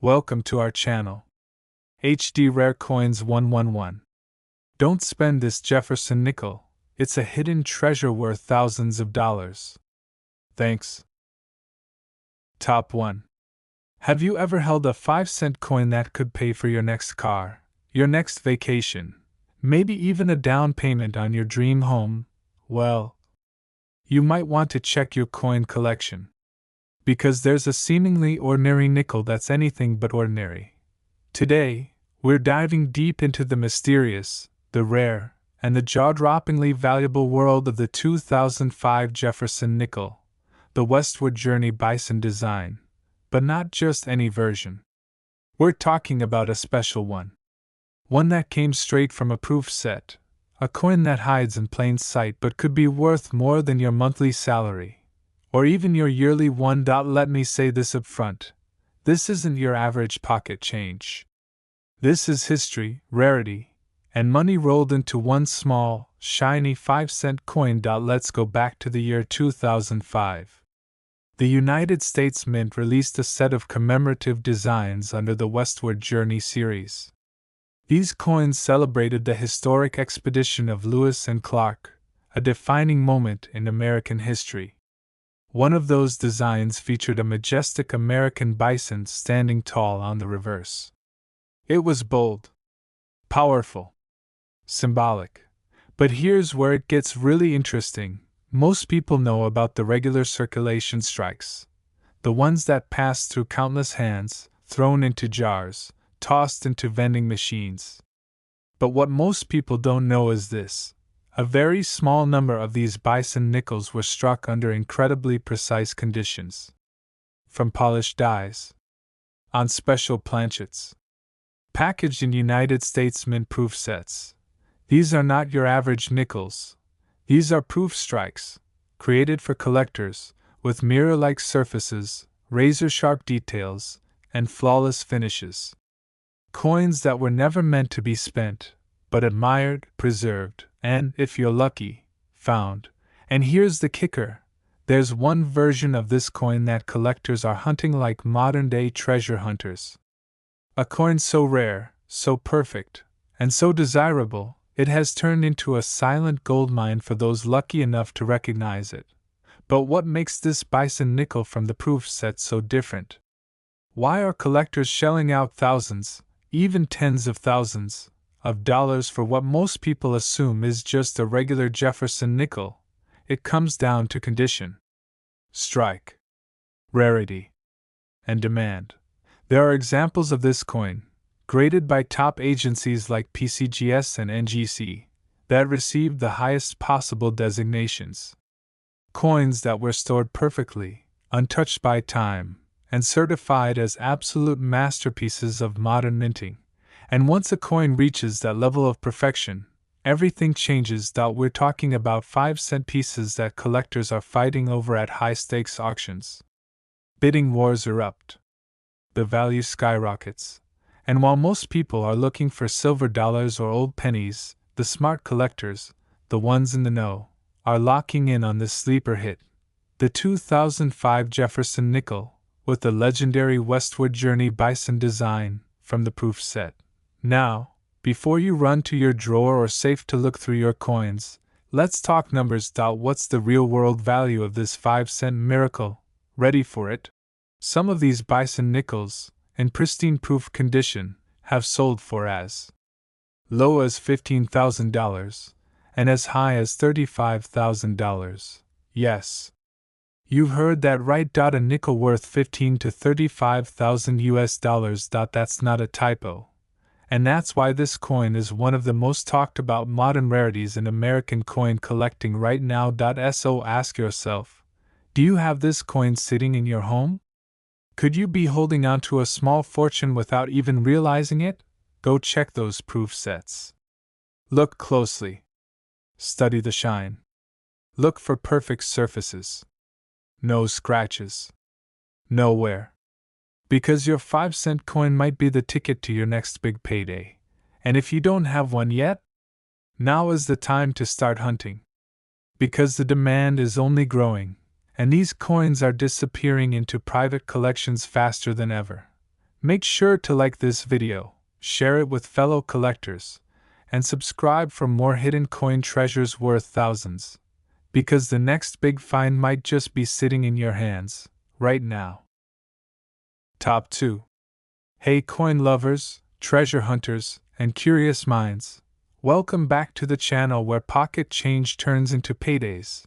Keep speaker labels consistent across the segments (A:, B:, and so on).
A: Welcome to our channel. HD Rare Coins 111. Don't spend this Jefferson nickel, it's a hidden treasure worth thousands of dollars. Thanks. Top 1. Have you ever held a 5-cent coin that could pay for your next car, your next vacation, maybe even a down payment on your dream home? Well, you might want to check your coin collection. Because there's a seemingly ordinary nickel that's anything but ordinary. Today, we're diving deep into the mysterious, the rare, and the jaw-droppingly valuable world of the 2005 Jefferson nickel, the Westward Journey Bison design, but not just any version. We're talking about a special one. One that came straight from a proof set, a coin that hides in plain sight but could be worth more than your monthly salary. Or even your yearly one. Let me say this up front. This isn't your average pocket change. This is history, rarity, and money rolled into one small, shiny 5-cent coin. Let's go back to the year 2005. The United States Mint released a set of commemorative designs under the Westward Journey series. These coins celebrated the historic expedition of Lewis and Clark, a defining moment in American history. One of those designs featured a majestic American bison standing tall on the reverse. It was bold, powerful, symbolic. But here's where it gets really interesting. Most people know about the regular circulation strikes, the ones that pass through countless hands, thrown into jars, tossed into vending machines. But what most people don't know is this. A very small number of these bison nickels were struck under incredibly precise conditions. From polished dies, on special planchets, packaged in United States Mint proof sets. These are not your average nickels. These are proof strikes, created for collectors, with mirror-like surfaces, razor-sharp details, and flawless finishes. Coins that were never meant to be spent, but admired, preserved, and, if you're lucky, found. And here's the kicker. There's one version of this coin that collectors are hunting like modern-day treasure hunters. A coin so rare, so perfect, and so desirable, it has turned into a silent goldmine for those lucky enough to recognize it. But what makes this bison nickel from the proof set so different? Why are collectors shelling out thousands, even tens of thousands, of dollars for what most people assume is just a regular Jefferson nickel? It comes down to condition, strike, rarity, and demand. There are examples of this coin, graded by top agencies like PCGS and NGC, that received the highest possible designations. Coins that were stored perfectly, untouched by time, and certified as absolute masterpieces of modern minting. And once a coin reaches that level of perfection, everything changes. We're talking about 5-cent pieces that collectors are fighting over at high-stakes auctions. Bidding wars erupt. The value skyrockets. And while most people are looking for silver dollars or old pennies, the smart collectors, the ones in the know, are locking in on this sleeper hit. The 2005 Jefferson nickel, with the legendary Westward Journey bison design, from the proof set. Now, before you run to your drawer or safe to look through your coins, let's talk numbers. What's the real-world value of this 5-cent miracle? Ready for it? Some of these bison nickels, in pristine proof condition, have sold for as low as $15,000 and as high as $35,000. Yes. You've heard that right. A nickel worth $15,000 to $35,000 US dollars. That's not a typo. And that's why this coin is one of the most talked about modern rarities in American coin collecting right now. So ask yourself, do you have this coin sitting in your home? Could you be holding on to a small fortune without even realizing it? Go check those proof sets. Look closely. Study the shine. Look for perfect surfaces. No scratches. No wear. Because your 5-cent coin might be the ticket to your next big payday. And if you don't have one yet, now is the time to start hunting. Because the demand is only growing, and these coins are disappearing into private collections faster than ever. Make sure to like this video, share it with fellow collectors, and subscribe for more hidden coin treasures worth thousands, because the next big find might just be sitting in your hands, right now. Top 2. Hey coin lovers, treasure hunters, and curious minds, welcome back to the channel where pocket change turns into paydays.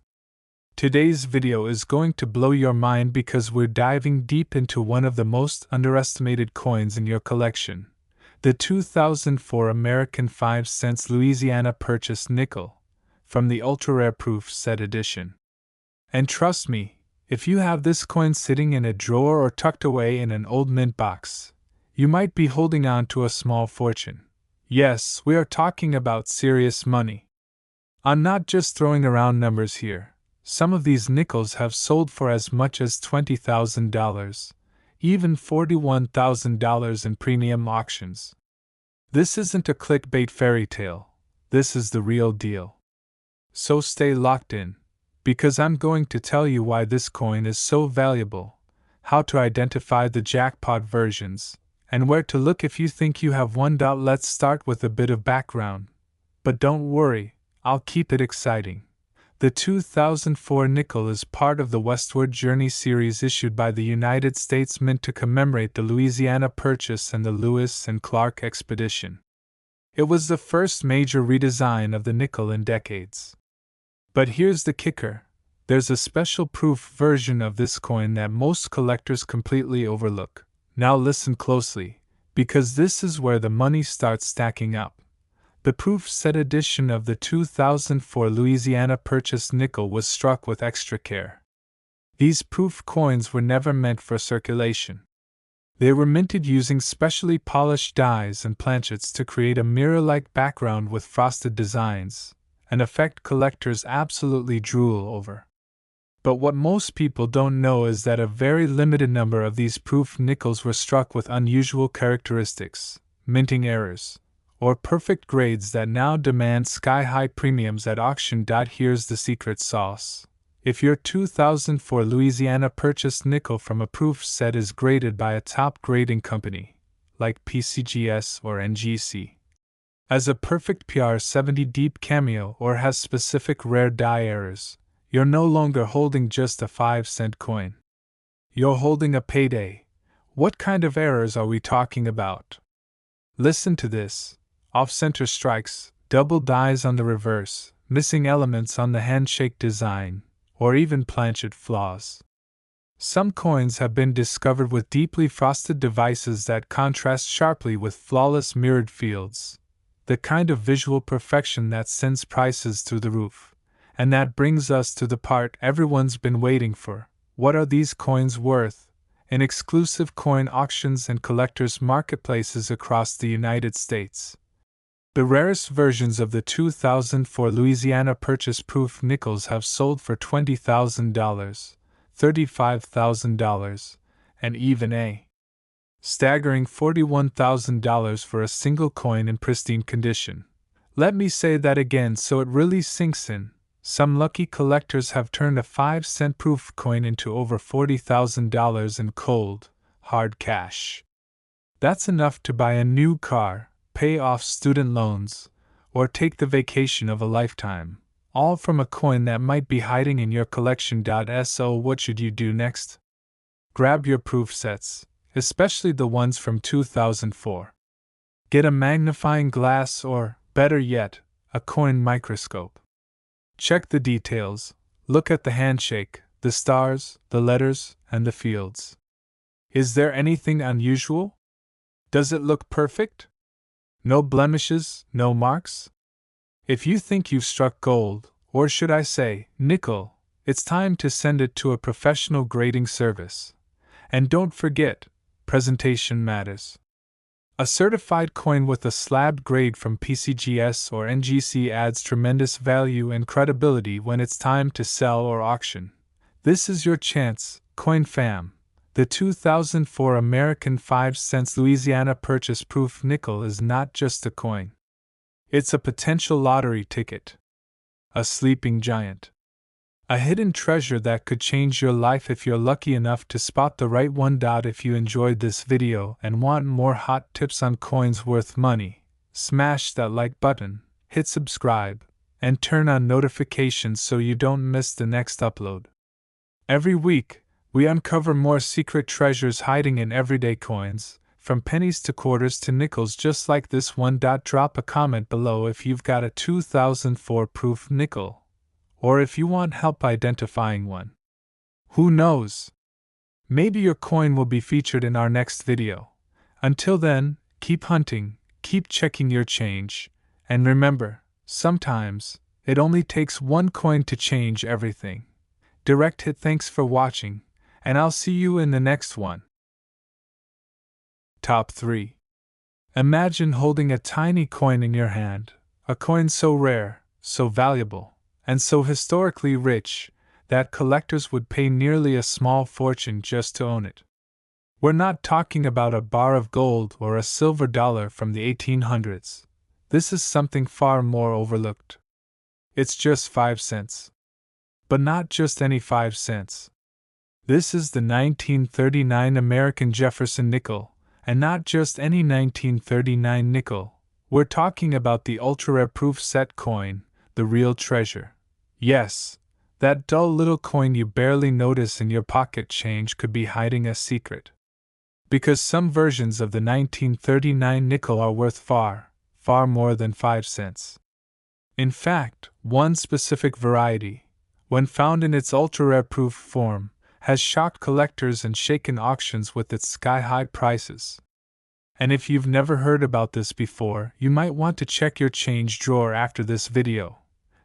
A: Today's video is going to blow your mind because we're diving deep into one of the most underestimated coins in your collection, the 2004 American 5-cent Louisiana Purchase nickel, from the ultra-rare proof set edition. And trust me, if you have this coin sitting in a drawer or tucked away in an old mint box, you might be holding on to a small fortune. Yes, we are talking about serious money. I'm not just throwing around numbers here. Some of these nickels have sold for as much as $20,000, even $41,000 in premium auctions. This isn't a clickbait fairy tale, this is the real deal. So stay locked in, because I'm going to tell you why this coin is so valuable, how to identify the jackpot versions, and where to look if you think you have one. Let's start with a bit of background. But don't worry, I'll keep it exciting. The 2004 nickel is part of the Westward Journey series issued by the United States Mint to commemorate the Louisiana Purchase and the Lewis and Clark expedition. It was the first major redesign of the nickel in decades. But here's the kicker. There's a special proof version of this coin that most collectors completely overlook. Now listen closely, because this is where the money starts stacking up. The proof set edition of the 2004 Louisiana Purchase nickel was struck with extra care. These proof coins were never meant for circulation. They were minted using specially polished dies and planchets to create a mirror-like background with frosted designs, an effect collectors absolutely drool over. But what most people don't know is that a very limited number of these proof nickels were struck with unusual characteristics, minting errors, or perfect grades that now demand sky-high premiums at auction. Here's the secret sauce. If your 2004 Louisiana Purchase nickel from a proof set is graded by a top grading company, like PCGS or NGC, as a perfect PR70 deep cameo or has specific rare die errors, you're no longer holding just a 5-cent coin. You're holding a payday. What kind of errors are we talking about? Listen to this. Off-center strikes, double dies on the reverse, missing elements on the handshake design, or even planchet flaws. Some coins have been discovered with deeply frosted devices that contrast sharply with flawless mirrored fields, the kind of visual perfection that sends prices through the roof. And that brings us to the part everyone's been waiting for. What are these coins worth? In exclusive coin auctions and collectors' marketplaces across the United States. The rarest versions of the 2004 Louisiana Purchase proof nickels have sold for $20,000, $35,000, and even a staggering $41,000 for a single coin in pristine condition. Let me say that again so it really sinks in. Some lucky collectors have turned a 5-cent proof coin into over $40,000 in cold, hard cash. That's enough to buy a new car, pay off student loans, or take the vacation of a lifetime, all from a coin that might be hiding in your collection. So what should you do next? Grab your proof sets, especially the ones from 2004. Get a magnifying glass or, better yet, a coin microscope. Check the details, look at the handshake, the stars, the letters, and the fields. Is there anything unusual? Does it look perfect? No blemishes, no marks? If you think you've struck gold, or should I say, nickel, it's time to send it to a professional grading service. And don't forget, presentation matters. A certified coin with a slabbed grade from PCGS or NGC adds tremendous value and credibility when it's time to sell or auction. This is your chance, coin fam. The 2004 American 5-cent Louisiana Purchase proof nickel is not just a coin. It's a potential lottery ticket. A sleeping giant. A hidden treasure that could change your life if you're lucky enough to spot the right one. If you enjoyed this video and want more hot tips on coins worth money, smash that like button, hit subscribe, and turn on notifications so you don't miss the next upload. Every week, we uncover more secret treasures hiding in everyday coins, from pennies to quarters to nickels just like this one. Drop a comment below if you've got a 2004 proof nickel, or if you want help identifying one. Who knows? Maybe your coin will be featured in our next video. Until then, keep hunting, keep checking your change, and remember, sometimes, it only takes one coin to change everything. Direct hit. Thanks for watching, and I'll see you in the next one. Top 3. Imagine holding a tiny coin in your hand, a coin so rare, so valuable, and so historically rich that collectors would pay nearly a small fortune just to own it. We're not talking about a bar of gold or a silver dollar from the 1800s. This is something far more overlooked. It's just 5 cents. But not just any 5 cents. This is the 1939 American Jefferson nickel, and not just any 1939 nickel. We're talking about the ultra-rare proof set coin, the real treasure. Yes, that dull little coin you barely notice in your pocket change could be hiding a secret. Because some versions of the 1939 nickel are worth far, far more than 5 cents. In fact, one specific variety, when found in its ultra-rare proof form, has shocked collectors and shaken auctions with its sky-high prices. And if you've never heard about this before, you might want to check your change drawer after this video.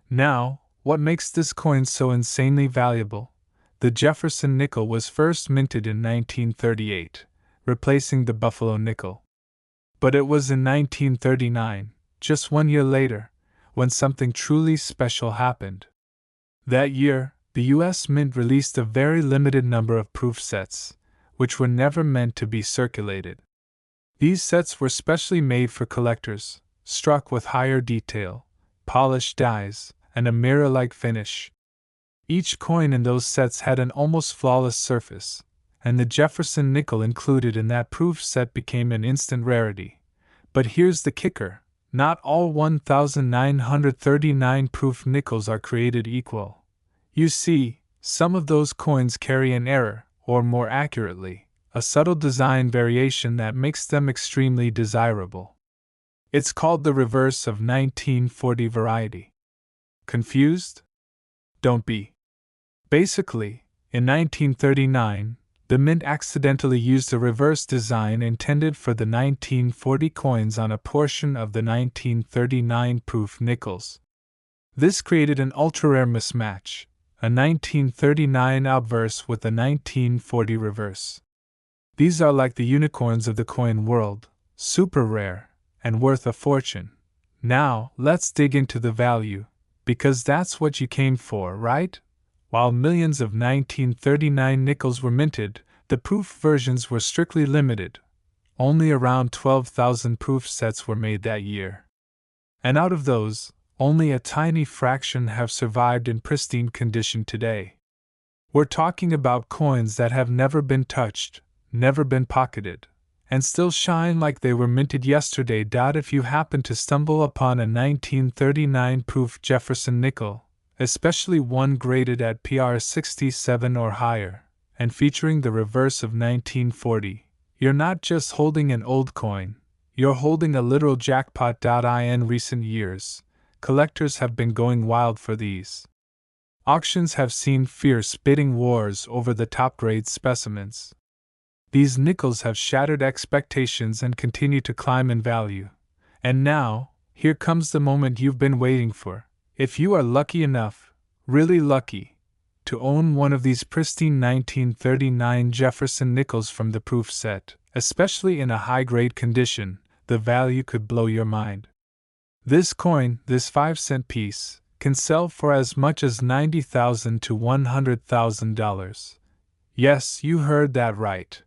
A: Now, what makes this coin so insanely valuable? The Jefferson nickel was first minted in 1938, replacing the Buffalo nickel. But it was in 1939, just 1 year later, when something truly special happened. That year, the U.S. Mint released a very limited number of proof sets, which were never meant to be circulated. These sets were specially made for collectors, struck with higher detail, polished dies, and a mirror-like finish. Each coin in those sets had an almost flawless surface, and the Jefferson nickel included in that proof set became an instant rarity. But here's the kicker: not all 1,939 proof nickels are created equal. You see, some of those coins carry an error, or more accurately, a subtle design variation that makes them extremely desirable. It's called the reverse of 1940 variety. Confused? Don't be. Basically, in 1939, the Mint accidentally used a reverse design intended for the 1940 coins on a portion of the 1939 proof nickels. This created an ultra-rare mismatch, a 1939 obverse with a 1940 reverse. These are like the unicorns of the coin world, super rare, and worth a fortune. Now, let's dig into the value, because that's what you came for, right? While millions of 1939 nickels were minted, the proof versions were strictly limited. Only around 12,000 proof sets were made that year. And out of those, only a tiny fraction have survived in pristine condition today. We're talking about coins that have never been touched, never been pocketed, and still shine like they were minted yesterday. If you happen to stumble upon a 1939 proof Jefferson nickel, especially one graded at PR 67 or higher, and featuring the reverse of 1940, you're not just holding an old coin, you're holding a literal jackpot. In recent years, collectors have been going wild for these. Auctions have seen fierce bidding wars over the top-grade specimens. These nickels have shattered expectations and continue to climb in value. And now, here comes the moment you've been waiting for. If you are lucky enough, really lucky, to own one of these pristine 1939 Jefferson nickels from the proof set, especially in a high-grade condition, the value could blow your mind. This coin, this 5-cent piece, can sell for as much as $90,000 to $100,000. Yes, you heard that right.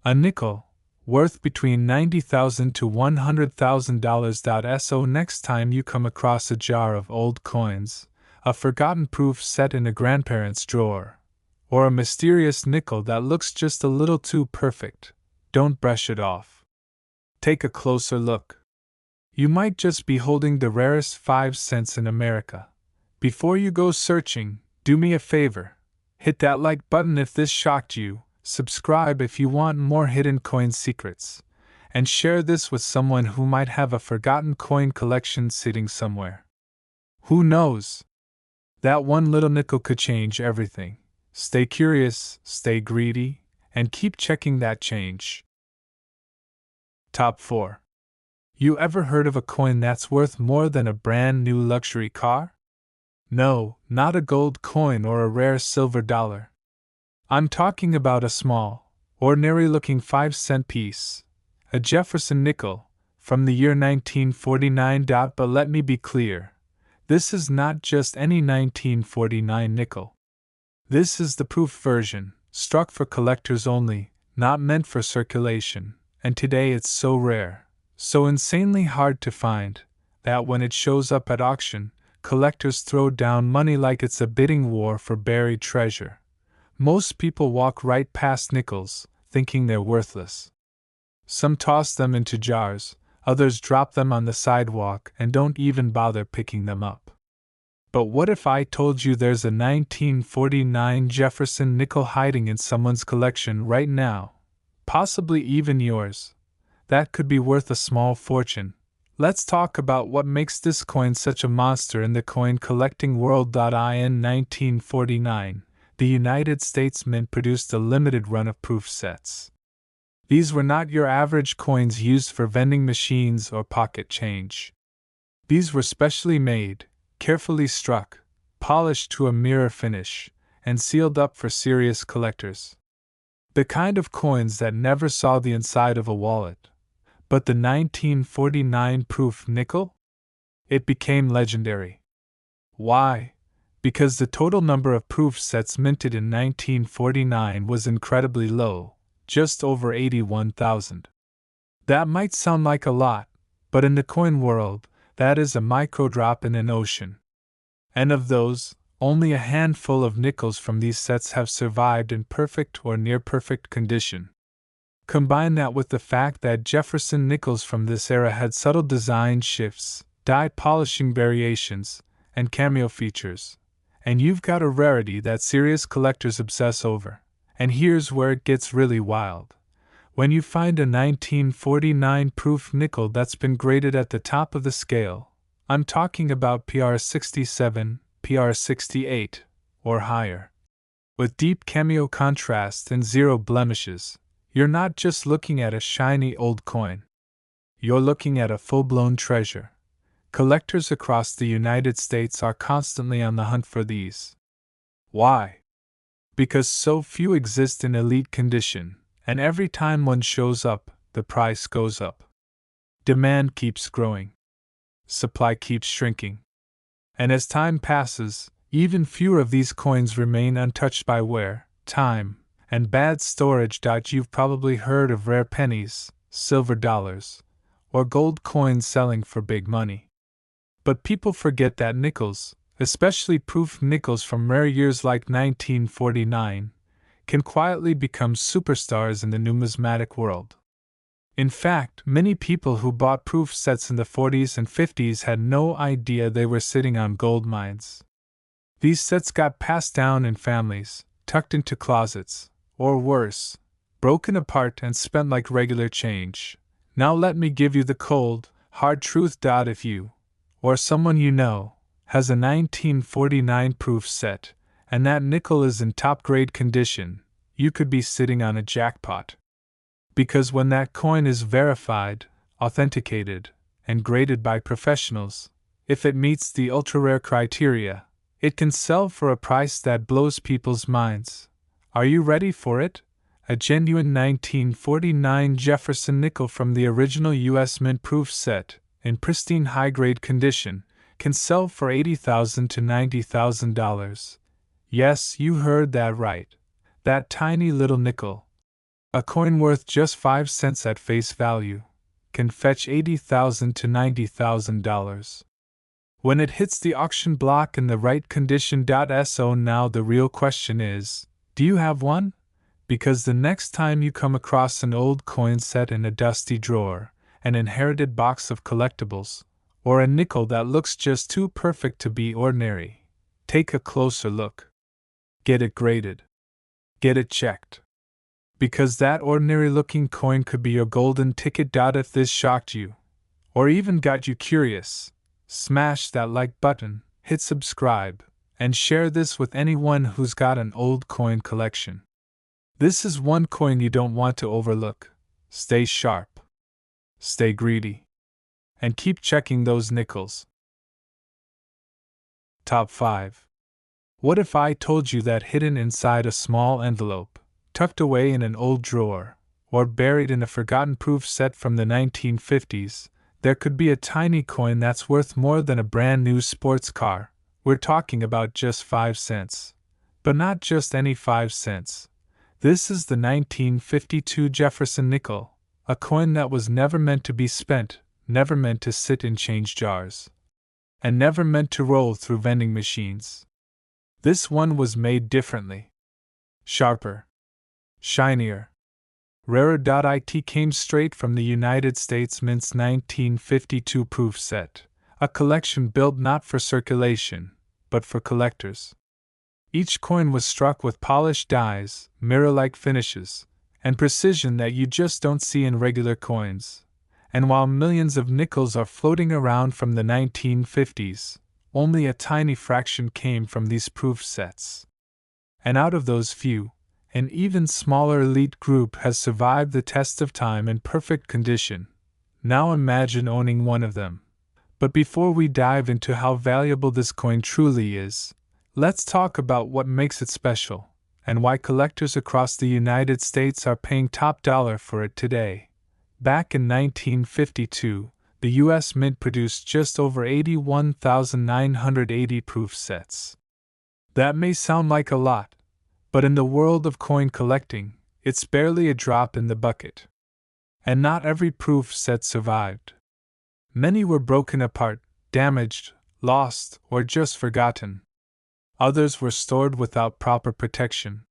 A: A nickel, worth between $90,000 to $100,000. So next time you come across a jar of old coins, a forgotten proof set in a grandparent's drawer, or a mysterious nickel that looks just a little too perfect, don't brush it off. Take a closer look. You might just be holding the rarest 5 cents in America. Before you go searching, do me a favor. Hit that like button if this shocked you, subscribe if you want more hidden coin secrets, and share this with someone who might have a forgotten coin collection sitting somewhere. Who knows? That one little nickel could change everything. Stay curious, stay greedy, and keep checking that change. Top 4. You ever heard of a coin that's worth more than a brand new luxury car? No, not a gold coin or a rare silver dollar. I'm talking about a small, ordinary-looking 5-cent piece, a Jefferson nickel, from the year 1949. But let me be clear, this is not just any 1949 nickel. This is the proof version, struck for collectors only, not meant for circulation, and today it's so rare, so insanely hard to find, that when it shows up at auction, collectors throw down money like it's a bidding war for buried treasure. Most people walk right past nickels, thinking they're worthless. Some toss them into jars, others drop them on the sidewalk and don't even bother picking them up. But what if I told you there's a 1949 Jefferson nickel hiding in someone's collection right now, possibly even yours? That could be worth a small fortune. Let's talk about what makes this coin such a monster in the coin collecting world. In 1949, the United States Mint produced a limited run of proof sets. These were not your average coins used for vending machines or pocket change. These were specially made, carefully struck, polished to a mirror finish, and sealed up for serious collectors. The kind of coins that never saw the inside of a wallet. But the 1949 proof nickel? It became legendary. Why? Because the total number of proof sets minted in 1949 was incredibly low, just over 81,000. That might sound like a lot, but in the coin world, that is a micro drop in an ocean. And of those, only a handful of nickels from these sets have survived in perfect or near perfect condition. Combine that with the fact that Jefferson nickels from this era had subtle design shifts, die polishing variations, and cameo features, and you've got a rarity that serious collectors obsess over. And here's where it gets really wild. When you find a 1949 proof nickel that's been graded at the top of the scale, I'm talking about PR 67, PR 68, or higher, with deep cameo contrast and zero blemishes, you're not just looking at a shiny old coin. You're looking at a full-blown treasure. Collectors across the United States are constantly on the hunt for these. Why? Because so few exist in elite condition, and every time one shows up, the price goes up. Demand keeps growing. Supply keeps shrinking. And as time passes, even fewer of these coins remain untouched by wear, time, and bad storage. You've probably heard of rare pennies, silver dollars, or gold coins selling for big money. But people forget that nickels, especially proof nickels from rare years like 1949, can quietly become superstars in the numismatic world. In fact, many people who bought proof sets in the 40s and 50s had no idea they were sitting on gold mines. These sets got passed down in families, tucked into closets, or worse, broken apart and spent like regular change. Now let me give you the cold, hard truth. If you, or someone you know, has a 1949 proof set, and that nickel is in top-grade condition, you could be sitting on a jackpot. Because when that coin is verified, authenticated, and graded by professionals, if it meets the ultra-rare criteria, it can sell for a price that blows people's minds. Are you ready for it? A genuine 1949 Jefferson nickel from the original U.S. Mint proof set, in pristine high-grade condition, can sell for $80,000 to $90,000. Yes, you heard that right. That tiny little nickel, a coin worth just 5 cents at face value, can fetch $80,000 to $90,000. When it hits the auction block in the right condition. So now the real question is, do you have one? Because the next time you come across an old coin set in a dusty drawer, an inherited box of collectibles, or a nickel that looks just too perfect to be ordinary, take a closer look. Get it graded. Get it checked. Because that ordinary-looking coin could be your golden ticket. If this shocked you, or even got you curious, smash that like button, hit subscribe, and share this with anyone who's got an old coin collection. This is one coin you don't want to overlook. Stay sharp. Stay greedy. And keep checking those nickels. Top 5. What if I told you that hidden inside a small envelope, tucked away in an old drawer, or buried in a forgotten proof set from the 1950s, there could be a tiny coin that's worth more than a brand new sports car? We're talking about just 5 cents. But not just any 5 cents. This is the 1952 Jefferson nickel, a coin that was never meant to be spent, never meant to sit in change jars, and never meant to roll through vending machines. This one was made differently. Sharper. Shinier. Rarer. It came straight from the United States Mint's 1952 proof set, a collection built not for circulation, but for collectors. Each coin was struck with polished dies, mirror-like finishes, and precision that you just don't see in regular coins. And while millions of nickels are floating around from the 1950s, only a tiny fraction came from these proof sets. And out of those few, an even smaller elite group has survived the test of time in perfect condition. Now imagine owning one of them. But before we dive into how valuable this coin truly is, let's talk about what makes it special, and why collectors across the United States are paying top dollar for it today. Back in 1952, the U.S. Mint produced just over 81,980 proof sets. That may sound like a lot, but in the world of coin collecting, it's barely a drop in the bucket. And not every proof set survived. Many were broken apart, damaged, lost, or just forgotten. Others were stored without proper protection.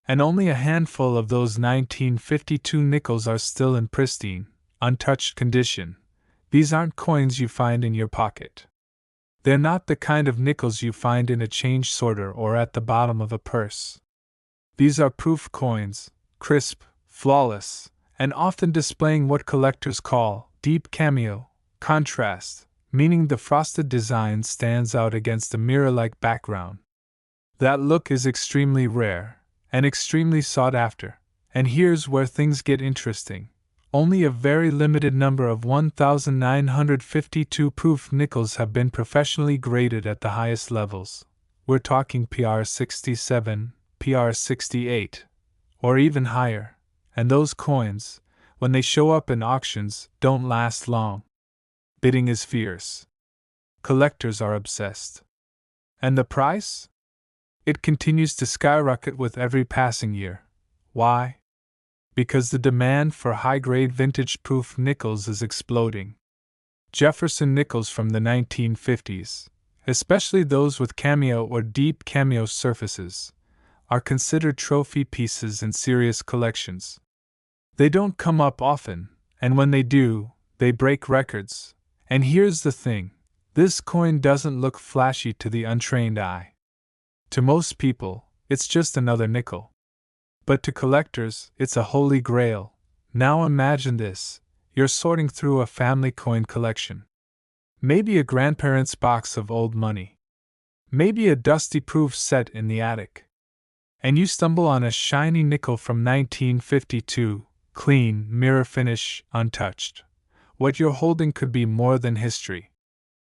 A: And only a handful of those 1952 nickels are still in pristine, untouched condition. These aren't coins you find in your pocket. They're not the kind of nickels you find in a change sorter or at the bottom of a purse. These are proof coins, crisp, flawless, and often displaying what collectors call deep cameo, contrast, meaning the frosted design stands out against a mirror-like background. That look is extremely rare, and extremely sought after, and here's where things get interesting. Only a very limited number of 1,952 proof nickels have been professionally graded at the highest levels. We're talking PR 67, PR 68, or even higher, and those coins, when they show up in auctions, don't last long. Bidding is fierce. Collectors are obsessed. And the price? It continues to skyrocket with every passing year. Why? Because the demand for high-grade vintage-proof nickels is exploding. Jefferson nickels from the 1950s, especially those with cameo or deep cameo surfaces, are considered trophy pieces in serious collections. They don't come up often, and when they do, they break records. And here's the thing, this coin doesn't look flashy to the untrained eye. To most people, it's just another nickel. But to collectors, it's a holy grail. Now imagine this, you're sorting through a family coin collection. Maybe a grandparent's box of old money. Maybe a dusty proof set in the attic. And you stumble on a shiny nickel from 1952, clean, mirror finish, untouched. What you're holding could be more than history.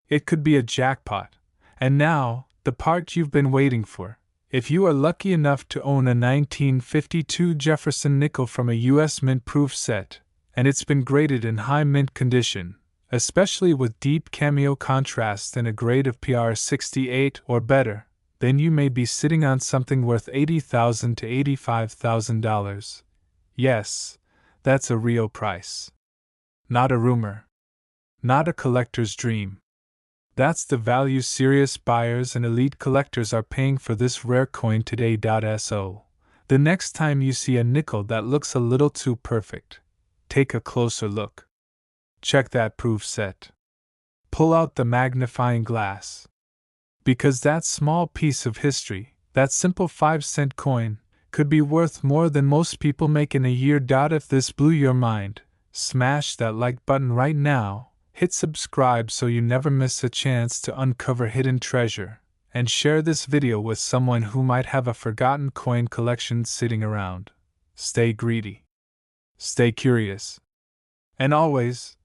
A: It could be a jackpot. And now, the part you've been waiting for. If you are lucky enough to own a 1952 Jefferson nickel from a U.S. Mint proof set, and it's been graded in high mint condition, especially with deep cameo contrast and a grade of PR 68 or better, then you may be sitting on something worth $80,000 to $85,000. Yes, that's a real price. Not a rumor. Not a collector's dream. That's the value serious buyers and elite collectors are paying for this rare coin today. So, the next time you see a nickel that looks a little too perfect, take a closer look. Check that proof set. Pull out the magnifying glass. Because that small piece of history, that simple 5-cent coin, could be worth more than most people make in a year. If this blew your mind, smash that like button right now, hit subscribe so you never miss a chance to uncover hidden treasure, and share this video with someone who might have a forgotten coin collection sitting around. Stay greedy. Stay curious. And always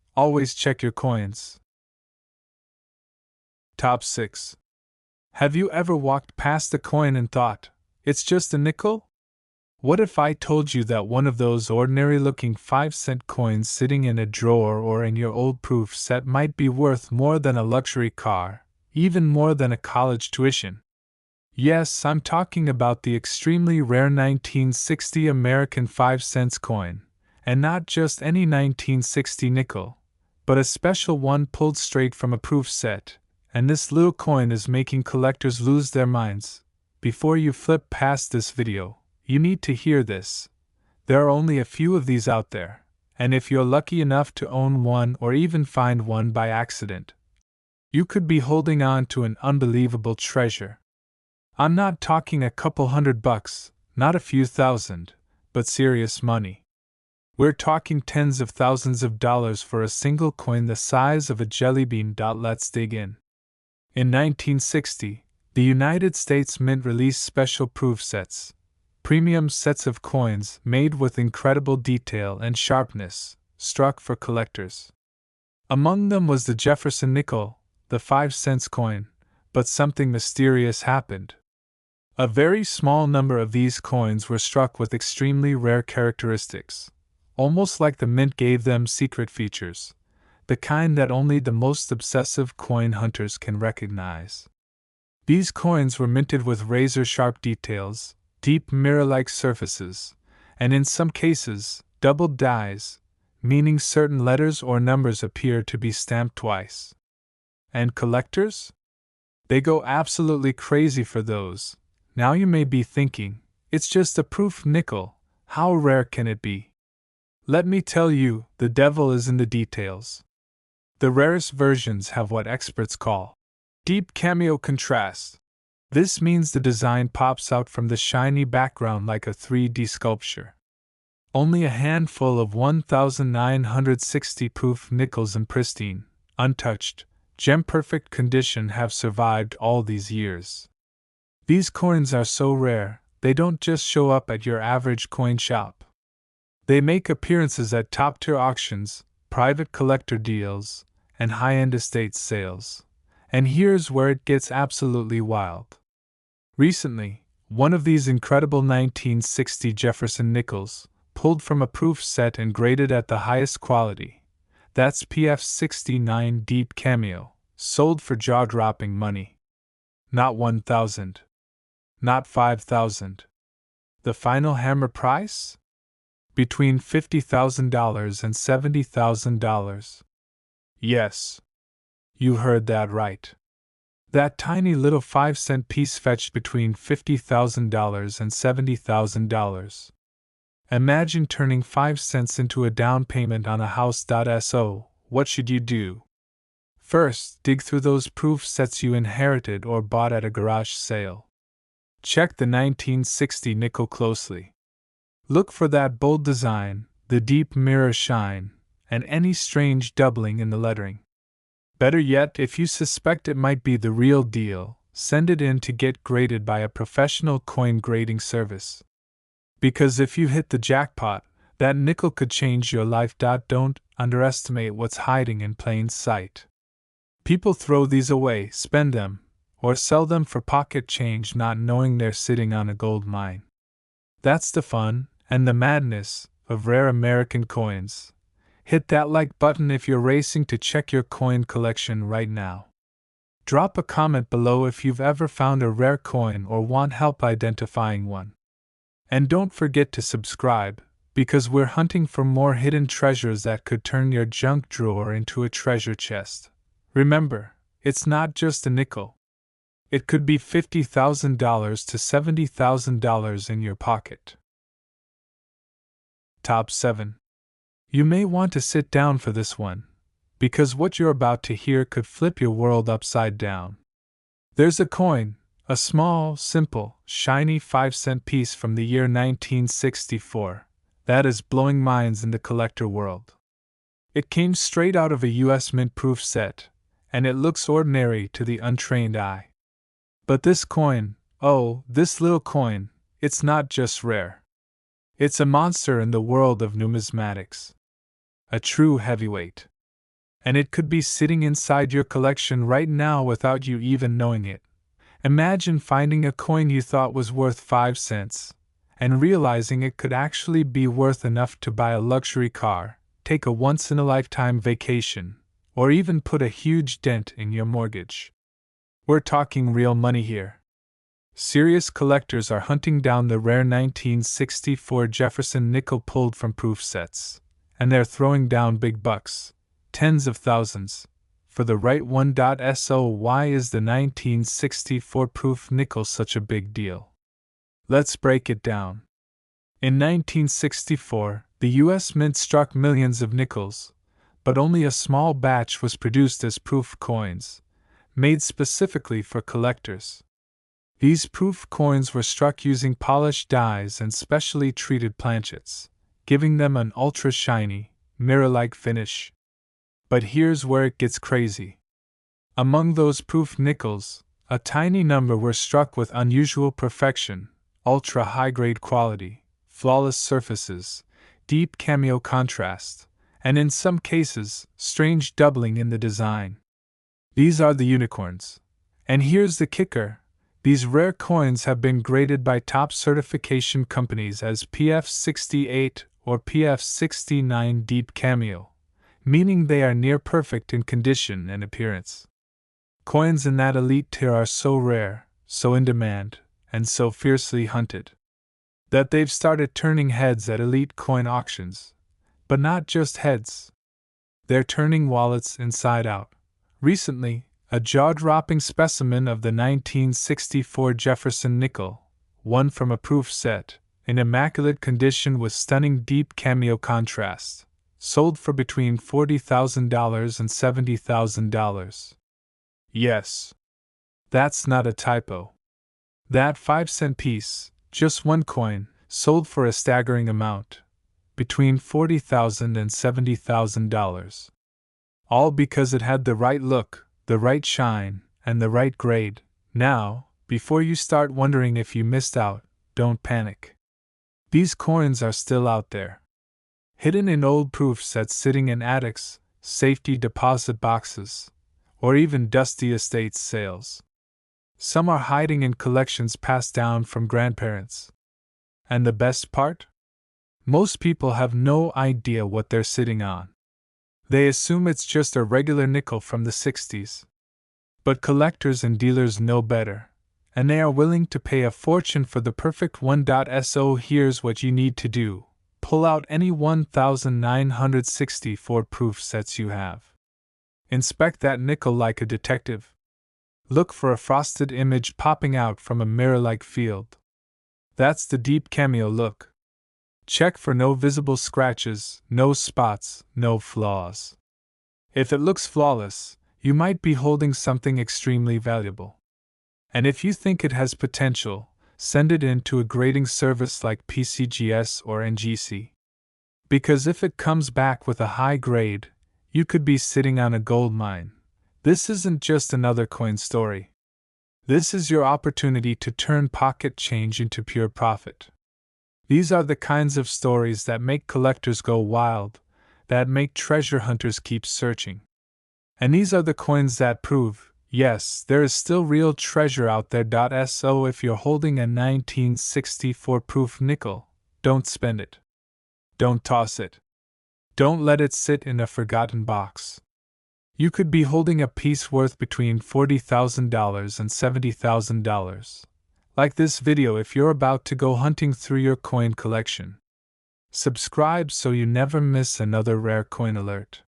A: check your coins. Top 6. Have you ever walked past a coin and thought, it's just a nickel? What if I told you that one of those ordinary-looking 5-cent coins sitting in a drawer or in your old proof set might be worth more than a luxury car, even more than a college tuition? Yes, I'm talking about the extremely rare 1960 American 5-cent coin, and not just any 1960 nickel, but a special one pulled straight from a proof set, and this little coin is making collectors lose their minds. Before you flip past this video, you need to hear this. There are only a few of these out there, and if you're lucky enough to own one or even find one by accident, you could be holding on to an unbelievable treasure. I'm not talking a couple $100, not a few thousand, but serious money. We're talking tens of thousands of dollars for a single coin the size of a jelly bean. Let's dig in. In 1960, the United States Mint released special proof sets, premium sets of coins made with incredible detail and sharpness, struck for collectors. Among them was the Jefferson nickel, the 5-cent coin, but something mysterious happened. A very small number of these coins were struck with extremely rare characteristics, almost like the mint gave them secret features, the kind that only the most obsessive coin hunters can recognize. These coins were minted with razor-sharp details, deep mirror-like surfaces, and in some cases, doubled dies, meaning certain letters or numbers appear to be stamped twice. And collectors? They go absolutely crazy for those. Now you may be thinking, it's just a proof nickel, how rare can it be? Let me tell you, the devil is in the details. The rarest versions have what experts call deep cameo contrast. This means the design pops out from the shiny background like a 3D sculpture. Only a handful of 1,960 proof nickels in pristine, untouched, gem-perfect condition have survived all these years. These coins are so rare, they don't just show up at your average coin shop. They make appearances at top-tier auctions, private collector deals, and high-end estate sales. And here's where it gets absolutely wild. Recently, one of these incredible 1960 Jefferson Nickels, pulled from a proof set and graded at the highest quality, that's PF 69 Deep Cameo, sold for jaw-dropping money. Not $1,000. Not $5,000. The final hammer price? Between $50,000 and $70,000. Yes. You heard that right. That tiny little 5-cent piece fetched between $50,000 and $70,000. Imagine turning 5 cents into a down payment on a house. So, what should you do? First, dig through those proof sets you inherited or bought at a garage sale. Check the 1960 nickel closely. Look for that bold design, the deep mirror shine, and any strange doubling in the lettering. Better yet, if you suspect it might be the real deal, send it in to get graded by a professional coin grading service. Because if you hit the jackpot, that nickel could change your life. Don't underestimate what's hiding in plain sight. People throw these away, spend them, or sell them for pocket change, not knowing they're sitting on a gold mine. That's the fun, and the madness, of rare American coins. Hit that like button if you're racing to check your coin collection right now. Drop a comment below if you've ever found a rare coin or want help identifying one. And don't forget to subscribe, because we're hunting for more hidden treasures that could turn your junk drawer into a treasure chest. Remember, It's not just a nickel. It could be $50,000 to $70,000 in your pocket. Top 7. You may want to sit down for this one, because what you're about to hear could flip your world upside down. There's a coin, a small, simple, shiny 5-cent piece from the year 1964, that is blowing minds in the collector world. It came straight out of a U.S. mint-proof set, and it looks ordinary to the untrained eye. But this coin, oh, this little coin, it's not just rare. It's a monster in the world of numismatics. A true heavyweight. And it could be sitting inside your collection right now without you even knowing it. Imagine finding a coin you thought was worth 5 cents, and realizing it could actually be worth enough to buy a luxury car, take a once-in-a-lifetime vacation, or even put a huge dent in your mortgage. We're talking real money here. Serious collectors are hunting down the rare 1964 Jefferson nickel pulled from proof sets, and they're throwing down big bucks, tens of thousands, for the right one. So why is the 1964 proof nickel such a big deal? Let's break it down. In 1964, the U.S. Mint struck millions of nickels, but only a small batch was produced as proof coins, made specifically for collectors. These proof coins were struck using polished dies and specially treated planchets, giving them an ultra-shiny, mirror-like finish. But here's where it gets crazy. Among those proof nickels, a tiny number were struck with unusual perfection, ultra-high-grade quality, flawless surfaces, deep cameo contrast, and in some cases, strange doubling in the design. These are the unicorns. And here's the kicker. These rare coins have been graded by top certification companies as PF68 or PF69 Deep Cameo, meaning they are near perfect in condition and appearance. Coins in that elite tier are so rare, so in demand, and so fiercely hunted, that they've started turning heads at elite coin auctions. But not just heads. They're turning wallets inside out. Recently, a jaw-dropping specimen of the 1964 Jefferson nickel, one from a proof set, in immaculate condition with stunning deep cameo contrast, sold for between $40,000 and $70,000. Yes. That's not a typo. That 5-cent piece, just one coin, sold for a staggering amount, between $40,000 and $70,000. All because it had the right look, the right shine, and the right grade. Now, before you start wondering if you missed out, don't panic. These coins are still out there. Hidden in old proof sets sitting in attics, safety deposit boxes, or even dusty estate sales. Some are hiding in collections passed down from grandparents. And the best part? Most people have no idea what they're sitting on. They assume it's just a regular nickel from the 60s. But collectors and dealers know better, and they are willing to pay a fortune for the perfect one. So here's what you need to do. Pull out any 1,964 proof sets you have. Inspect that nickel like a detective. Look for a frosted image popping out from a mirror-like field. That's the deep cameo look. Check for no visible scratches, no spots, no flaws. If it looks flawless, you might be holding something extremely valuable. And if you think it has potential, send it in to a grading service like PCGS or NGC. Because if it comes back with a high grade, you could be sitting on a gold mine. This isn't just another coin story. This is your opportunity to turn pocket change into pure profit. These are the kinds of stories that make collectors go wild, that make treasure hunters keep searching. And these are the coins that prove, yes, there is still real treasure out there. So if you're holding a 1964 proof nickel, don't spend it. Don't toss it. Don't let it sit in a forgotten box. You could be holding a piece worth between $40,000 and $70,000. Like this video if you're about to go hunting through your coin collection. Subscribe so you never miss another rare coin alert.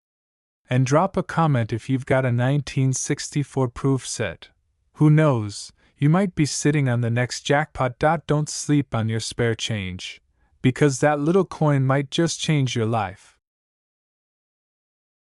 A: And drop a comment if you've got a 1964 proof set. Who knows, you might be sitting on the next jackpot. Don't sleep on your spare change, because that little coin might just change your life.